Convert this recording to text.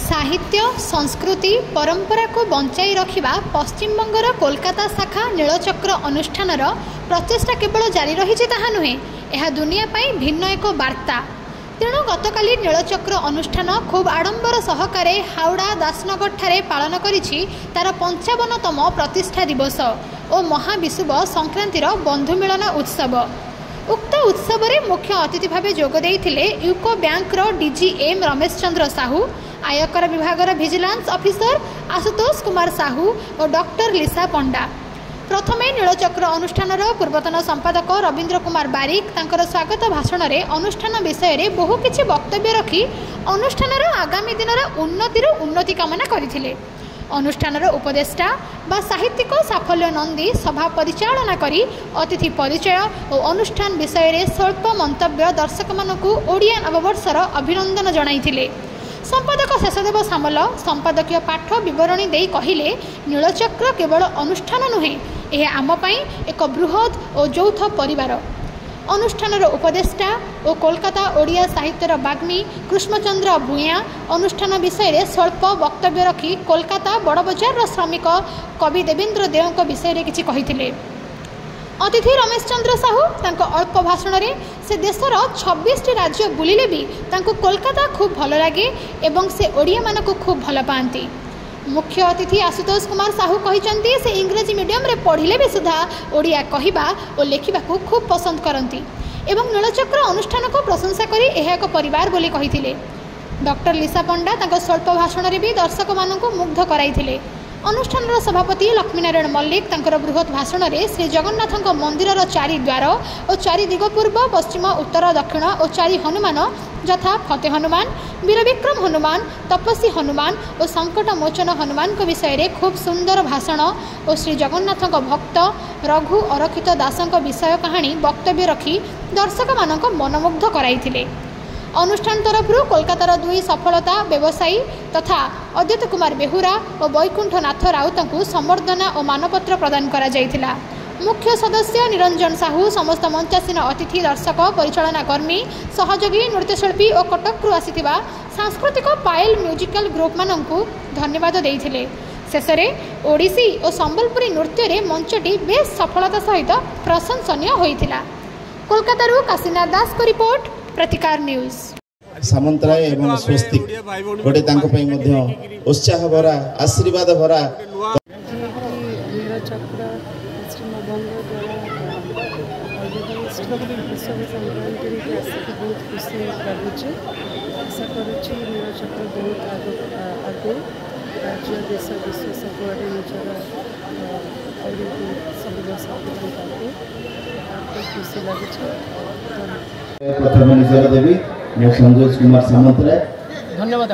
साहित्य संस्कृति परंपरा को बंचाई रखिबा पश्चिमबंगर कोलकाता शाखा नीलचक्र अनुष्ठानर प्रचेष्टा केवल जारी रही ताहा नुहे, यह दुनिया पाई भिन्न एक वार्ता। तेणु गतकाली नीलचक्र अनुष्ठान खूब आडंबर सहकारे हावड़ा दासनगर ठारे पालन करिछि तार 55तम प्रतिष्ठा दिवस और महाविषुव संक्रांतिर बंधु मिलन उत्सव। उक्त उत्सव में मुख्य अतिथि भाव जोग देइथिले UCO bank D G M Ramesh Chandra Sahu, आयकर विभाग विजिलेंस ऑफिसर आशुतोष कुमार साहू और डॉक्टर लिसा पंडा। प्रथमे नीलचक्र अनुष्ठान पूर्वतन संपादक रवींद्र कुमार बारिक तांकर स्वागत भाषण में अनुष्ठान विषय में बहु किछि वक्तव्य रखी अनुष्ठान आगामी दिन उन्नति कामना करथिले। अनुष्ठानर उपदेष्टा बा साहित्यिक साफल्य नंदी सभा परिचालना करी अतिथि परिचय और अनुष्ठान विषय में स्वल्प मंतव्य दर्शक मानकु ओडिया नववर्षर अभिनंदन जणाइथिले। संपादक शेषदेव सामल संपादकीय पाठ विवरणी दे कहिले, नीलचक्र केवल अनुष्ठान नुहे, यह आम पई एक बृहद और यौथ परिवार। अनुष्ठानर उपदेष्टा और कोलकाता ओडिया साहित्यर बाग्मी कृष्णचंद्र भूया अनुष्ठान विषय में स्वल्प वक्तव्य रखी कोलकाता बड़ बजार श्रमिक कवि देवेंद्र देव विषय में किछि कहिथिले। अतिथि रमेश चंद्र साहू तांको अल्प भाषण में से देशर 26 राज्य बुलिले भी तांको कोलकाता खूब भल लगे एवं से ओडिया मानक खूब भल पाती। मुख्य अतिथि आशुतोष कुमार साहू कहते से इंग्रेजी मीडियम रे पढ़िले भी सुधा ओडिया कहवा और लेखा खूब पसंद करती एवं नीलचक्र अनुष्ठान को प्रशंसा करी यह एक परिवार बोली कहिथिले। डॉक्टर लिसा पंडा तांको स्वल्प भाषण में भी दर्शक मानक मुग्ध कराइथिले। अनुष्ठान सभापति लक्ष्मीनारायण मल्लिक तांकर बृहत भाषण में श्री जगन्नाथ मंदिर 4 द्वार और 4 दिग पूर्व पश्चिम उत्तर दक्षिण और 4 हनुमान यथा फते हनुमान, वीरविक्रम हनुमान, तपस्वी हनुमान और संकट मोचन हनुमान को विषय में खूब सुंदर भाषण और श्री जगन्नाथ भक्त रघु अरक्षित दासों विषय कहानी वक्तव्य रखी दर्शक मानक मनमुग्ध कराइथिले। अनुष्ठान तरफ कोलकातार 2 सफलता व्यवसायी तथा अद्वैत कुमार बेहुरा और वैकुंठनाथ राउत को संबर्धना और मानपत्र प्रदान करा जायथिला। मुख्य सदस्य निरंजन साहू समस्त मंचासीन अतिथि दर्शक परिचालना कर्मी सहयोगी नृत्यशिल्पी और कटकरू आसीथिबा सांस्कृतिक पायल म्यूजिकल ग्रुप मानकु धन्यवाद देइथिले। शेषरे ओडिसी और संबलपुरी नृत्य रे मंचटी बेस सफलता सहित प्रशंसनीय होइथिला। कोलकातारू काशीनाथ दास को रिपोर्ट, प्रतिकार न्यूज। सामंतराय एवं स्वस्तिक गोटे तांको पई मध्य उत्साह भरा आशीर्वाद भरा नीलचक्र पश्चिमबंग द्वारा विश्व संक्रांति बहुत खुशी लगुच। आशा करुच्ची नीलचक्र बहुत आगे राज्य देश विश्व सबुआड़े निजर सब देश खुशी लगुच। प्रथम निजर देवी संजोज कुमार सामंतराय। धन्यवाद।